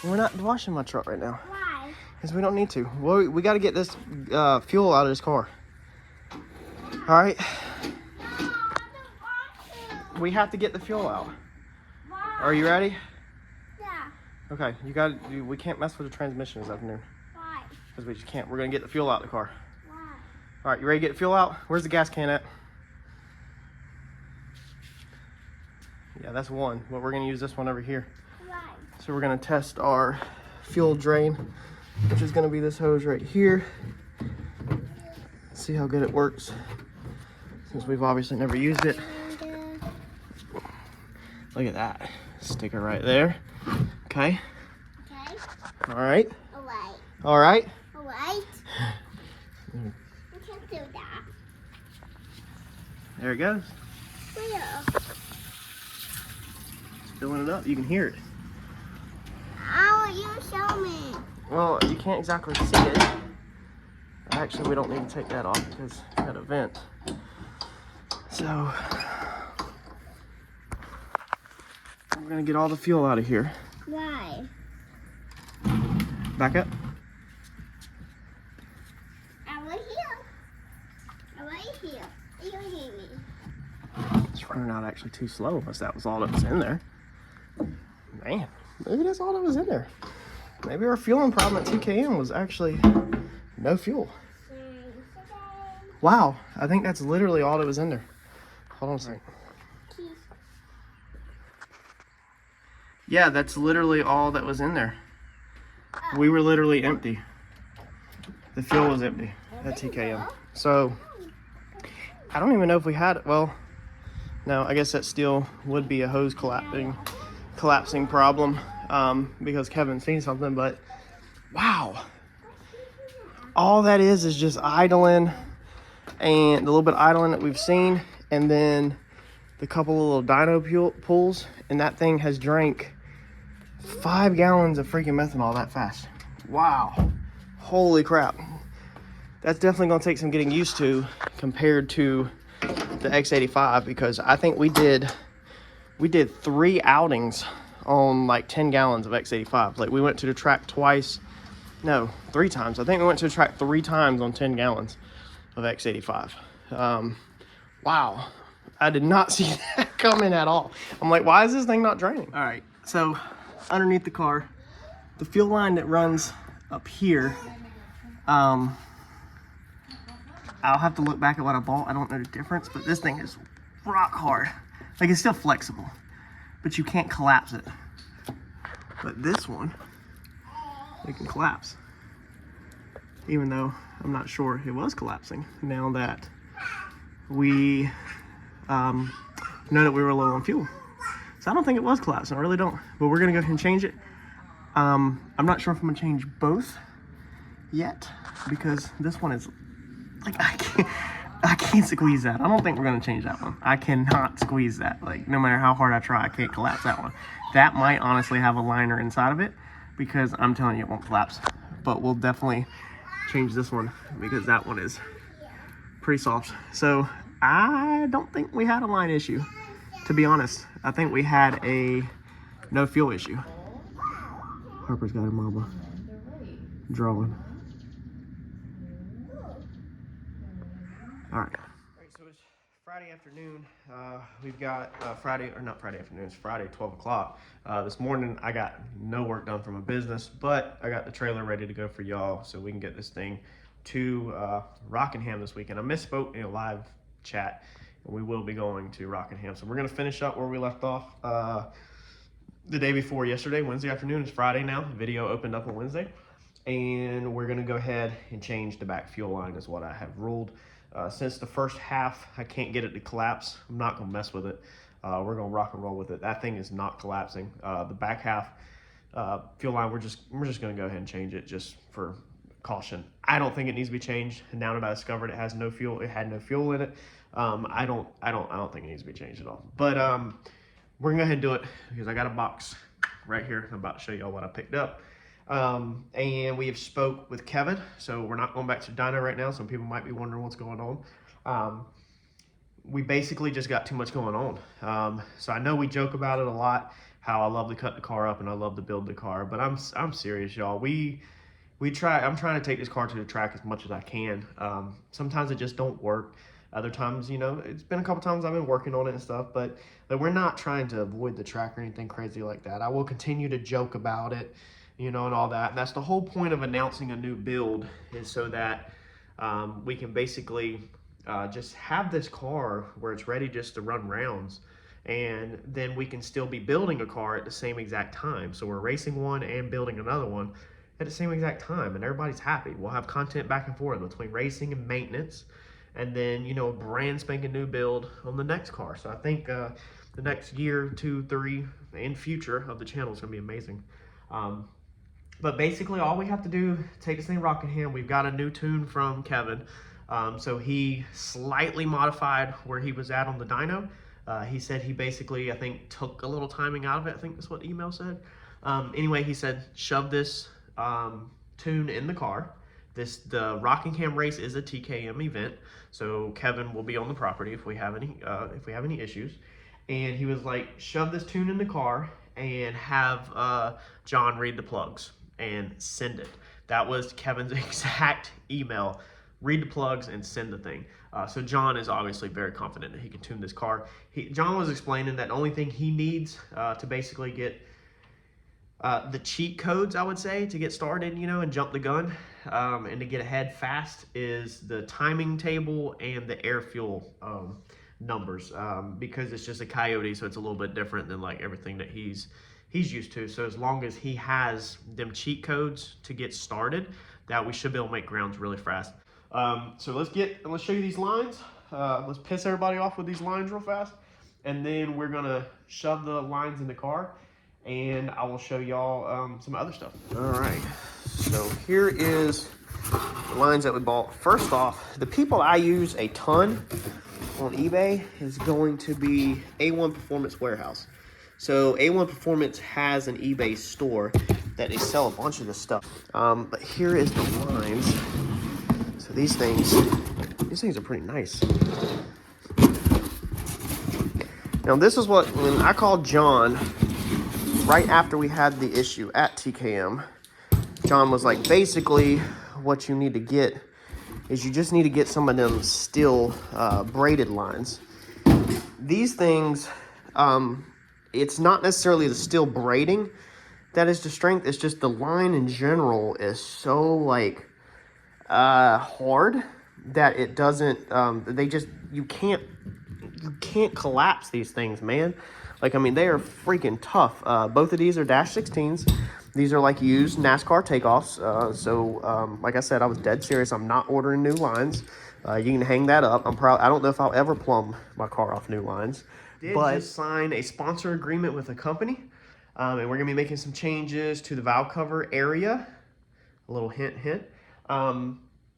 We're not washing my truck right now. Why? Because we don't need to. Well, we got to get this fuel out of this car. All right. No, I don't want to. We have to get the fuel out. Why? Are you ready? Yeah. Okay. We can't mess with the transmission this afternoon. Why? Because we just can't. We're going to get the fuel out of the car. Why? All right. You ready to get the fuel out? Where's the gas can at? Yeah, that's one. But we're going to use this one over here. Why? So we're going to test our fuel drain, which is going to be this hose right here. See how good it works, since we've obviously never used it. Look at that sticker right there. Okay. Okay. All right. Alright. All right. Alright. You can't do that. There it goes. Where? It's filling it up. You can hear it. I want you to show me. Well, you can't exactly see it. Actually, we don't need to take that off because it's got a vent. So we're gonna get all the fuel out of here. Why? Back up. I'm right here. I'm right here. You can hear me. It's running out actually too slow, unless that was all that was in there. Man, maybe that's all that was in there. Maybe our fueling problem at TKM was actually no fuel. Wow, I think that's literally all that was in there. Hold on a second. Yeah, that's literally all that was in there. We were literally empty. The fuel was empty at TKM. So, I don't even know if we had, well, no, I guess that still would be a hose collapsing problem because Kevin's seen something, but wow. All that is just idling, and the little bit of idling that we've seen, and then the couple of little dyno pulls, and that thing has drank 5 gallons of freaking methanol that fast. Wow. Holy crap. That's definitely going to take some getting used to compared to the X85, because I think we did 3 outings on like 10 gallons of X85. Like we went to the track twice. No, 3 times. I think we went to the track 3 times on 10 gallons of X85. Wow. I did not see that coming at all. I'm like, why is this thing not draining? All right, so underneath the car, the fuel line that runs up here, I'll have to look back at what I bought. I don't know the difference, but this thing is rock hard. Like, it's still flexible, but you can't collapse it. But this one, it can collapse. Even though I'm not sure it was collapsing now that we know that we were low on fuel. So I don't think it was collapsing, I really don't. But we're gonna go ahead and change it. I'm not sure if I'm gonna change both yet, because this one is, like, I can't squeeze that. I don't think we're gonna change that one. I cannot squeeze that. Like, no matter how hard I try, I can't collapse that one. That might honestly have a liner inside of it, because I'm telling you it won't collapse. But we'll definitely change this one, because that one is pretty soft. So I don't think we had a line issue, to be honest. I think we had a no fuel issue. Harper's got her mama drawing. All right, so it's Friday afternoon. We've got it's Friday, 12 o'clock. This morning I got no work done from a business, but I got the trailer ready to go for y'all so we can get this thing to Rockingham this weekend. I misspoke in a live chat, and we will be going to Rockingham. So we're gonna finish up where we left off the day before yesterday, Wednesday afternoon. It's Friday now. The video opened up on Wednesday, and we're gonna go ahead and change the back fuel line is what I have ruled. Since the first half, I can't get it to collapse. I'm not gonna mess with it. We're gonna rock and roll with it. That thing is not collapsing. The back half fuel line, we're just gonna go ahead and change it just for caution. I don't think it needs to be changed. And now that I discovered it has no fuel, it had no fuel in it. I don't think it needs to be changed at all. But we're gonna go ahead and do it because I got a box right here. I'm about to show y'all what I picked up. And we have spoke with Kevin, so we're not going back to dyno right now. Some people might be wondering what's going on. we basically just got too much going on. So I know we joke about it a lot, how I love to cut the car up and I love to build the car, but I'm serious, y'all. I'm trying to take this car to the track as much as I can. Sometimes it just don't work. Other times, you know, it's been a couple times I've been working on it and stuff, but we're not trying to avoid the track or anything crazy like that. I will continue to joke about it, you know, and all that. And that's the whole point of announcing a new build, is so that we can basically just have this car where it's ready just to run rounds, and then we can still be building a car at the same exact time. So we're racing one and building another one at the same exact time, and everybody's happy. We'll have content back and forth between racing and maintenance, and then, you know, a brand spanking new build on the next car. So I think the next year, 2, 3, and future of the channel is going to be amazing. But basically all we have to do, take this thing Rockingham. We've got a new tune from Kevin. So he slightly modified where he was at on the dyno. He said he basically, I think, took a little timing out of it. I think that's what the email said. Anyway, he said, shove this tune in the car. The Rockingham race is a TKM event, so Kevin will be on the property if we have any issues. And he was like, shove this tune in the car and have John read the plugs and send it. That was Kevin's exact email. Read the plugs and send the thing. So John is obviously very confident that he can tune this car. John was explaining that the only thing he needs to basically get the cheat codes, I would say, to get started, you know, and jump the gun, and to get ahead fast, is the timing table and the air fuel numbers, because it's just a Coyote, so it's a little bit different than like everything that he's used to. So as long as he has them cheat codes to get started, that we should be able to make grounds really fast. So let's show you these lines. Let's piss everybody off with these lines real fast, and then we're gonna shove the lines in the car, and I will show y'all some other stuff. All right, so here is the lines that we bought. First off, the people I use a ton on eBay is going to be A1 Performance Warehouse. So A1 Performance has an eBay store that they sell a bunch of this stuff. But here is the lines. So these things are pretty nice. Now this is what, when I called John right after we had the issue at TKM, John was like, basically what you need to get is you just need to get some of them steel braided lines. These things, it's not necessarily the steel braiding that is the strength, it's just the line in general is so like hard that it doesn't, you can't collapse these things, man. Like, I mean, they are freaking tough. Both of these are dash 16s. These are like used NASCAR takeoffs. Like I said, I was dead serious. I'm not ordering new lines. You can hang that up. I don't know if I'll ever plumb my car off new lines. But just sign a sponsor agreement with a company, and we're gonna be making some changes to the valve cover area. A little hint,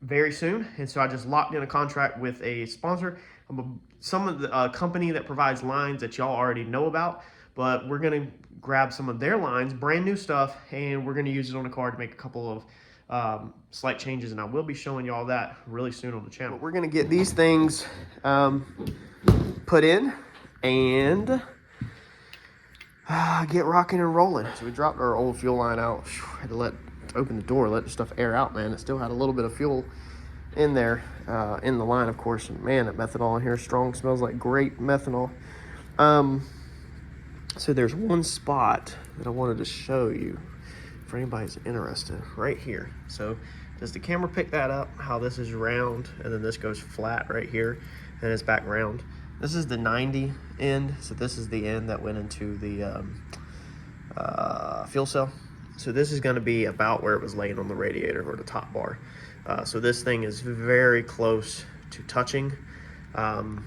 very soon. And so I just locked in a contract with a sponsor. Some of the company that provides lines that y'all already know about, but we're gonna grab some of their lines, brand new stuff, and we're gonna use it on the car to make a couple of slight changes, and I will be showing y'all that really soon on the channel. But we're gonna get these things put in and get rocking and rolling. So we dropped our old fuel line out. Had to open the door, let the stuff air out, man. It still had a little bit of fuel in there, in the line, of course. And man, that methanol in here is strong. Smells like great methanol. So there's one spot that I wanted to show you for anybody's interested, right here. So does the camera pick that up, how this is round and then this goes flat right here and it's back round? This is the 90 end, so this is the end that went into the fuel cell. So this is going to be about where it was laying on the radiator or the top bar. So this thing is very close to touching on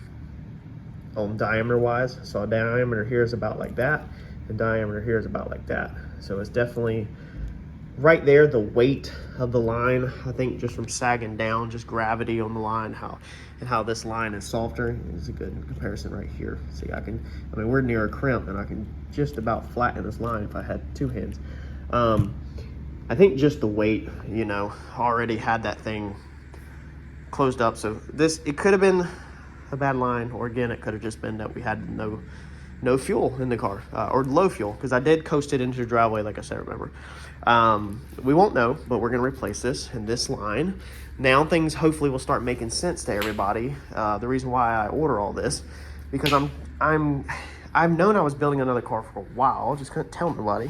diameter wise. So a diameter here is about like that, and diameter here is about like that. So it's definitely right there. The weight of the line, I think, just from sagging down, just gravity on the line, how this line is softer is a good comparison right here. See, I mean, we're near a crimp, and I can just about flatten this line if I had two hands. I think just the weight, you know, already had that thing closed up. So it could have been a bad line, or again, it could have just been that we had no fuel in the car, or low fuel, because I did coast it into the driveway, like I said, remember. We won't know, but we're going to replace this in this line. Now things hopefully will start making sense to everybody. The reason why I order all this, because I've known I was building another car for a while, just couldn't tell nobody.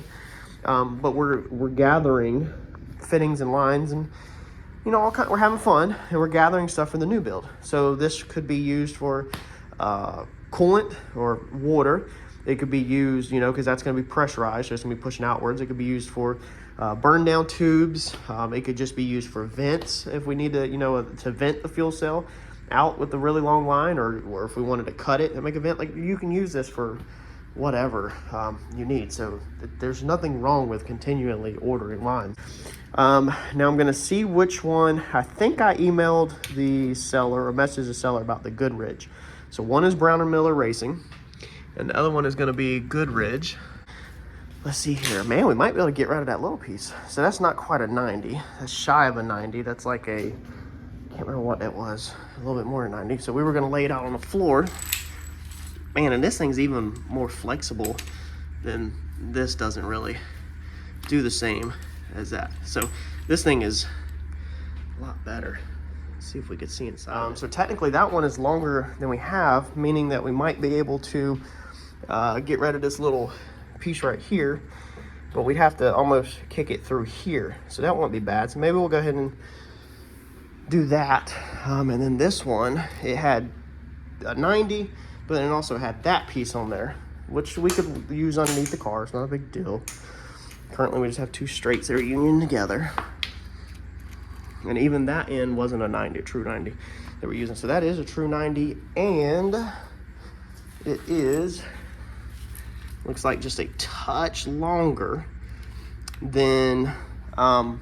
But we're gathering fittings and lines, and we're having fun, and we're gathering stuff for the new build. So this could be used for coolant or water. It could be used, because that's going to be pressurized, so it's going to be pushing outwards. It could be used for burn down tubes. It could just be used for vents if we need to, to vent the fuel cell out with a really long line, or if we wanted to cut it and make a vent. Like, you can use this for whatever you need. So there's nothing wrong with continually ordering lines. Now I'm going to see which one. I think I emailed the seller or messaged the seller about the Goodrich. So one is Brown & Miller Racing, and the other one is going to be Goodrich. Let's see here. Man, we might be able to get rid of that little piece. So that's not quite a 90. That's shy of a 90. That's like a, can't remember what that was. A little bit more than 90. So we were going to lay it out on the floor. Man, and this thing's even more flexible than this. Doesn't really do the same as that. So this thing is a lot better. Let's see if we could see inside. So technically that one is longer than we have, meaning that we might be able to get rid of this little piece right here, but we'd have to almost kick it through here. So that won't be bad. So maybe we'll go ahead and do that. And then this one, it had a 90, but then it also had that piece on there, which we could use underneath the car. It's not a big deal. Currently we just have two straights that are union together. And even that end wasn't a 90, a true 90 that we're using. So that is a true 90, and it is, looks like just a touch longer than the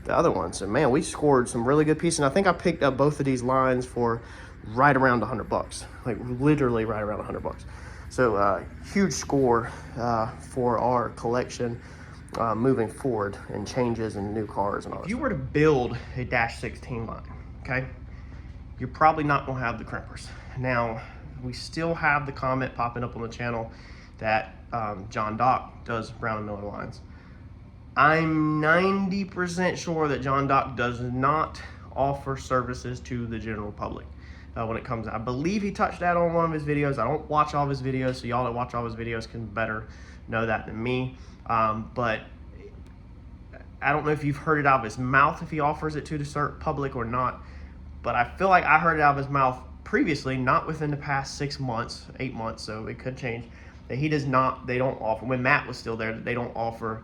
other one. So man, we scored some really good pieces. And I think I picked up both of these lines for right around $100, like literally right around $100. So huge score for our collection moving forward, and changes and new cars and all that. If you were to build a Dash 16 line, okay, you're probably not gonna have the crimpers. Now, we still have the comment popping up on the channel that John Dock does Brown & Miller lines. I'm 90% sure that John Dock does not offer services to the general public when it comes. I believe he touched that on one of his videos. I don't watch all of his videos, so y'all that watch all his videos can better know that than me. But I don't know if you've heard it out of his mouth if he offers it to the public or not. But I feel like I heard it out of his mouth previously, not within the past 6 months, 8 months, so it could change, that he does not, they don't offer, when Matt was still there, they don't offer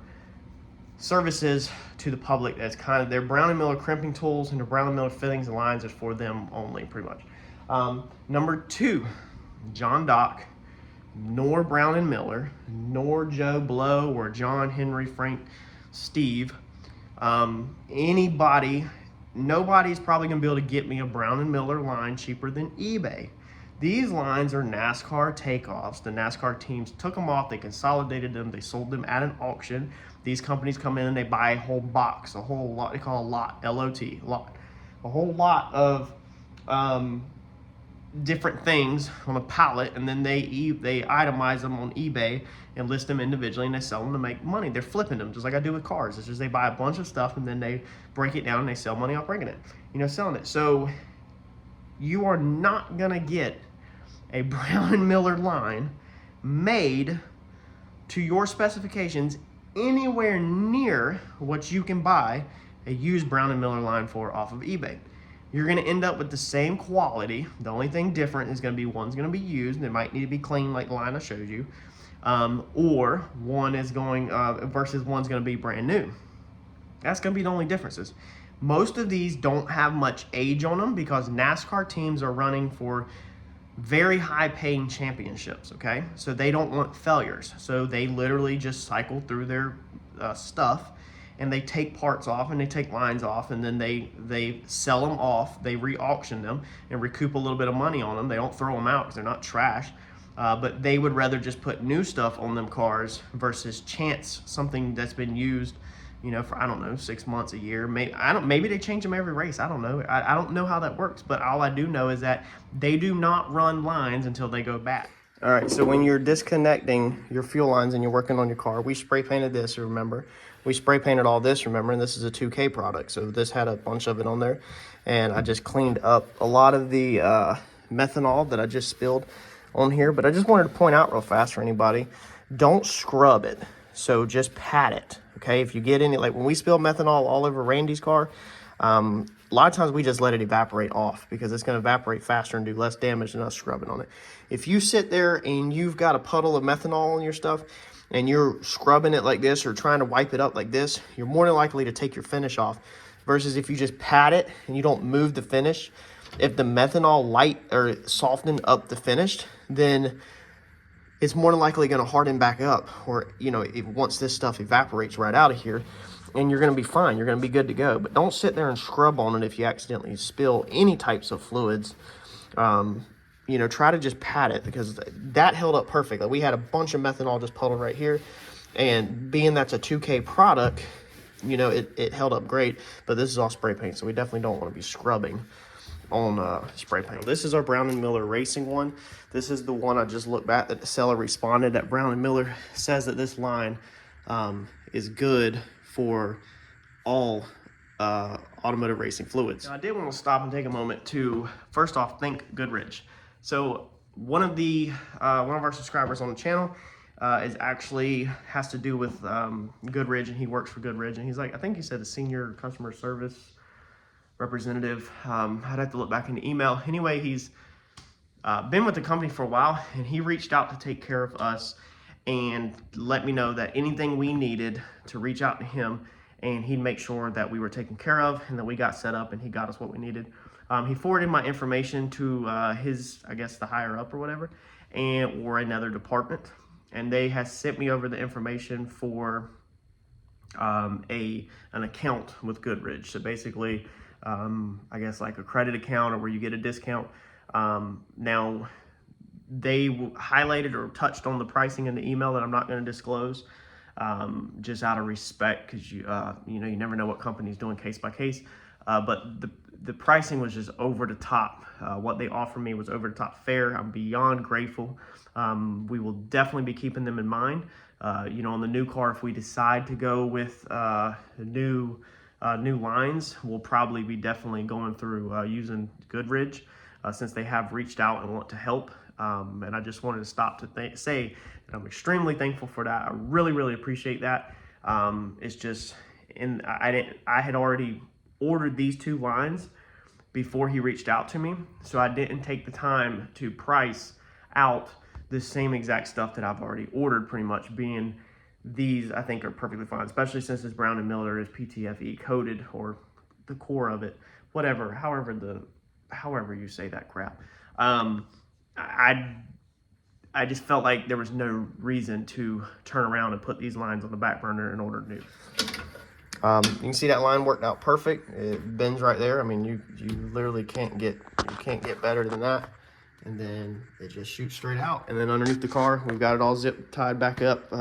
services to the public. That's kind of their Brown & Miller crimping tools and their Brown & Miller fittings and lines is for them only, pretty much. Number 2, John Dock, nor Brown & Miller, nor Joe Blow or John, Henry, Frank, Steve, anybody, nobody's probably gonna be able to get me a Brown & Miller line cheaper than eBay. These lines are NASCAR takeoffs. The NASCAR teams took them off, they consolidated them, they sold them at an auction. These companies come in and they buy a whole box, a whole lot, they call a lot, L-O-T, lot. A whole lot of different things on a pallet, and then they itemize them on eBay and list them individually, and they sell them to make money. They're flipping them just like I do with cars. It's just they buy a bunch of stuff and then they break it down and they sell money off breaking it, selling it. So you are not gonna get a Brown & Miller line made to your specifications anywhere near what you can buy a used Brown & Miller line for off of eBay. You're gonna end up with the same quality. The only thing different is gonna be one's gonna be used and it might need to be cleaned like the line I showed you, or one is going versus one's gonna be brand new. That's gonna be the only differences. Most of these don't have much age on them because NASCAR teams are running for very high paying championships, okay? So they don't want failures. So they literally just cycle through their stuff and they take parts off and they take lines off and then they sell them off, they re-auction them and recoup a little bit of money on them. They don't throw them out because they're not trash, but they would rather just put new stuff on them cars versus chance something that's been used you know, for, I don't know, 6 months, a year. Maybe they change them every race. I don't know. I don't know how that works, but all I do know is that they do not run lines until they go bad. All right, so when you're disconnecting your fuel lines and you're working on your car, we spray painted this, remember? We spray painted all this, remember? And this is a 2K product, so this had a bunch of it on there. And I just cleaned up a lot of the methanol that I just spilled on here. But I just wanted to point out real fast for anybody, don't scrub it. So just pat it, okay? If you get any, like when we spill methanol all over Randy's car, a lot of times we just let it evaporate off because it's gonna evaporate faster and do less damage than us scrubbing on it. If you sit there and you've got a puddle of methanol on your stuff and you're scrubbing it like this or trying to wipe it up like this, you're more than likely to take your finish off versus if you just pat it and you don't move the finish. If the methanol light or soften up the finish, then it's more than likely going to harden back up, or, you know, once this stuff evaporates right out of here, and you're going to be fine. You're going to be good to go. But don't sit there and scrub on it if you accidentally spill any types of fluids. You know, try to just pat it because that held up perfect. Like we had a bunch of methanol just puddled right here, and being that's a 2K product, you know, it held up great. But this is all spray paint, so we definitely don't want to be scrubbing on spray paint. This is our Brown & Miller Racing one. This is the one I just looked back that the seller responded that Brown & Miller says that this line is good for all automotive racing fluids. Now, I did want to stop and take a moment to first off thank Goodrich. So one of our subscribers on the channel has to do with Goodrich, and he works for Goodrich, and he's like, I think he said a senior customer service representative. I'd have to look back in the email. Anyway, he's been with the company for a while, and he reached out to take care of us and let me know that anything we needed to reach out to him, and he'd make sure that we were taken care of and that we got set up and he got us what we needed. He forwarded my information to his, I guess, the higher up or whatever, or another department, and they has sent me over the information for an account with Goodrich. So basically, I guess like a credit account or where you get a discount. Now they highlighted or touched on the pricing in the email that I'm not going to disclose, just out of respect, because you never know what company's doing case by case. But the pricing was just over the top. What they offered me was over the top fair. I'm beyond grateful. We will definitely be keeping them in mind. On the new car, if we decide to go with new lines, we'll probably be definitely going through using Goodrich, since they have reached out and want to help. And I just wanted to stop to say that I'm extremely thankful for that. I really, really appreciate that. It's just, I had already ordered these 2 lines before he reached out to me, so I didn't take the time to price out the same exact stuff that I've already ordered, pretty much, being these I think are perfectly fine, especially since this Brown & Miller is PTFE coated, or the core of it, whatever, however you say that crap. I just felt like there was no reason to turn around and put these lines on the back burner and order new. You can see that line worked out perfect. It bends right there. I mean, you literally can't get better than that. And then it just shoots straight out. And then underneath the car, we've got it all zip tied back up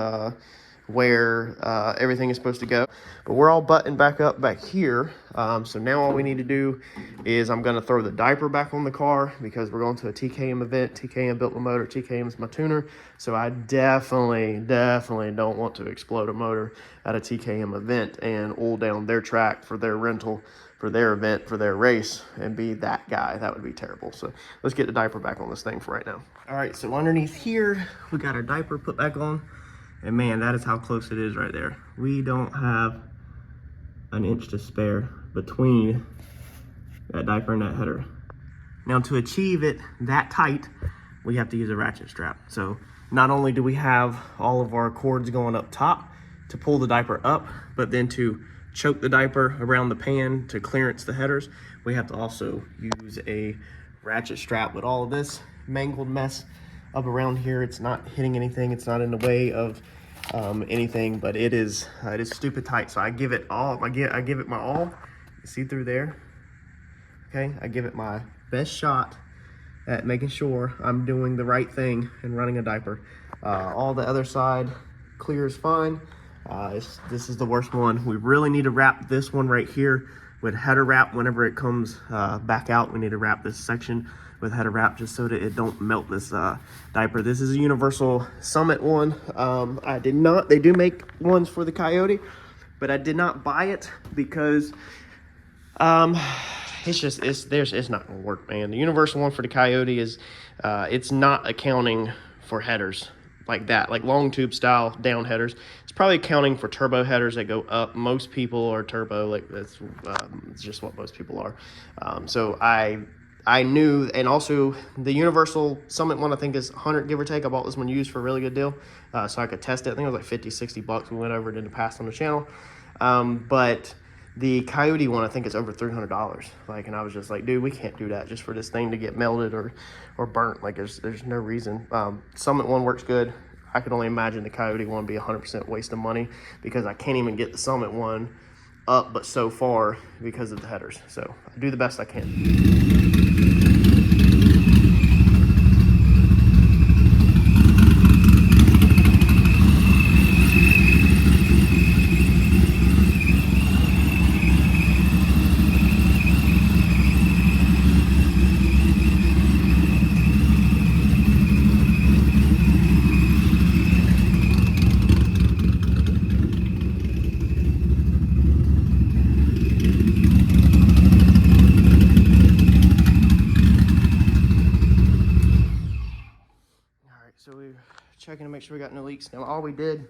where everything is supposed to go. But we're all buttoned back up back here. So now all we need to do is I'm going to throw the diaper back on the car because we're going to a TKM event. TKM built the motor. TKM is my tuner. So I definitely don't want to explode a motor at a TKM event and oil down their track for their rental, for their event, for their race, and be that guy. That would be terrible. So let's get the diaper back on this thing for right now. All right, so underneath here, we got our diaper put back on. And man, that is how close it is right there. We don't have an inch to spare between that diaper and that header. Now, to achieve it that tight, we have to use a ratchet strap. So not only do we have all of our cords going up top to pull the diaper up, but then to choke the diaper around the pan to clearance the headers, we have to also use a ratchet strap. With all of this mangled mess up around here, it's not hitting anything, it's not in the way of anything, but it is stupid tight. So I give it all, I give it my all. You see through there? Okay, I give it my best shot at making sure I'm doing the right thing and running a diaper. All the other side clear is fine. This is the worst one. We really need to wrap this one right here with header wrap. Whenever it comes back out, we need to wrap this section with header wrap just so that it don't melt this diaper. This is a Universal Summit one. I did not, they do make ones for the Coyote, but I did not buy it because it's not gonna work, man. The Universal one for the Coyote is it's not accounting for headers like that, like long tube style down headers. It's probably accounting for turbo headers that go up. Most people are turbo, like that's it's just what most people are. So I knew, and also the Universal Summit one I think is 100 give or take. I bought this one used for a really good deal, so I could test it. I think it was like $50-$60. We went over it in the past on the channel, but the Coyote one I think is over $300. Like, and I was just like, dude, we can't do that just for this thing to get melted or burnt. Like, there's no reason. Summit one works good. I could only imagine the Coyote one be 100% waste of money because I can't even get the Summit one up but so far because of the headers. So I do the best I can. So we're checking to make sure we got no leaks. Now all we did,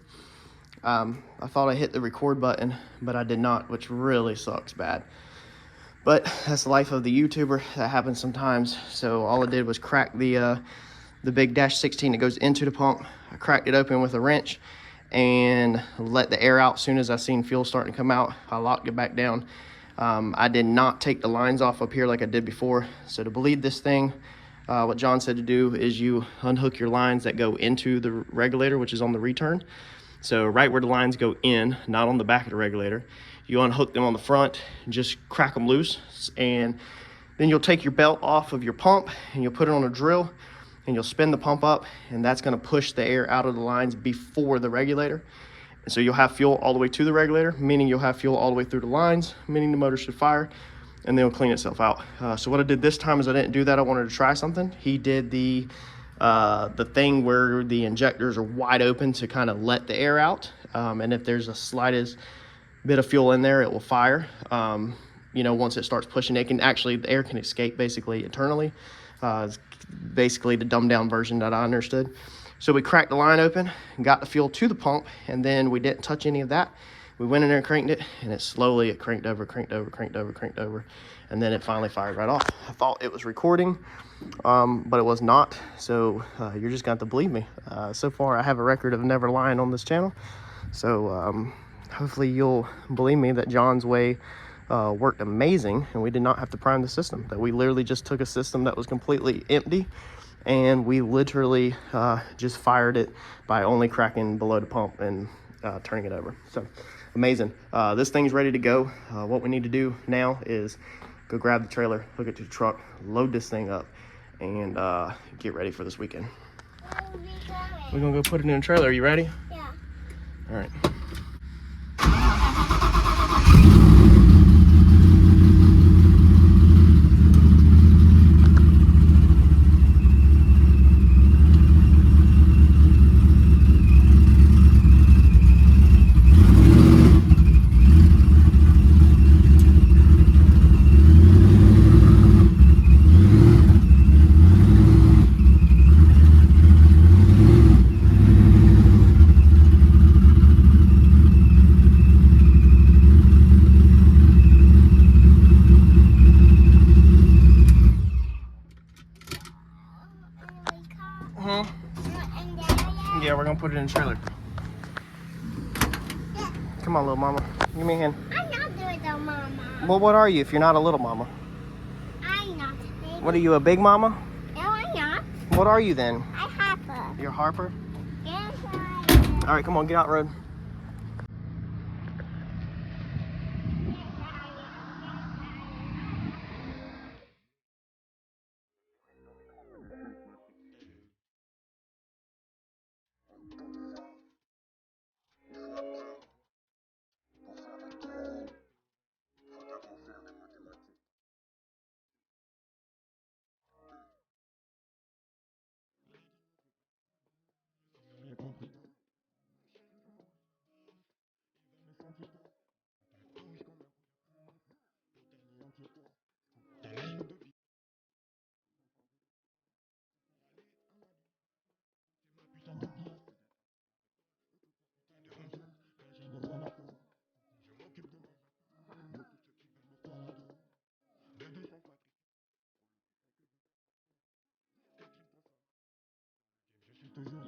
I thought I hit the record button, but I did not, which really sucks bad. But that's the life of the YouTuber. That happens sometimes. So all I did was crack the big dash 16 that goes into the pump. I cracked it open with a wrench and let the air out. As soon as I seen fuel starting to come out, I locked it back down. I did not take the lines off up here like I did before. So to bleed this thing, what John said to do is you unhook your lines that go into the regulator, which is on the return. So right where the lines go in, not on the back of the regulator, you unhook them on the front, just crack them loose, and then you'll take your belt off of your pump and you'll put it on a drill and you'll spin the pump up, and that's gonna push the air out of the lines before the regulator. And so you'll have fuel all the way to the regulator, meaning you'll have fuel all the way through the lines, meaning the motor should fire, and then it'll clean itself out. So what I did this time is I didn't do that. I wanted to try something. He did the thing where the injectors are wide open to kind of let the air out. And if there's the slightest bit of fuel in there, it will fire. You know, once it starts pushing, the air can escape basically internally. It's basically the dumbed down version that I understood. So we cracked the line open, got the fuel to the pump, and then we didn't touch any of that. We went in there and cranked it, and it cranked over, and then it finally fired right off. I thought it was recording, but it was not, so you're just going to have to believe me. So far, I have a record of never lying on this channel, so hopefully you'll believe me that John's way worked amazing, and we did not have to prime the system. That we literally just took a system that was completely empty, and we literally just fired it by only cracking below the pump and turning it over. So amazing. This thing's ready to go. What we need to do now is go grab the trailer, hook it to the truck, load this thing up, and get ready for this weekend. We're gonna go put it in a trailer. Are you ready? Yeah. All right. Yeah, we're gonna put it in a trailer. Yeah. Come on, little mama. Give me a hand. I'm not doing that, Mama. Well, what are you if you're not a little mama? I'm not. Baby. What are you, a big mama? No, I'm not. What are you then? I have a. You're Harper? Yes, All right, come on, get out road. There's no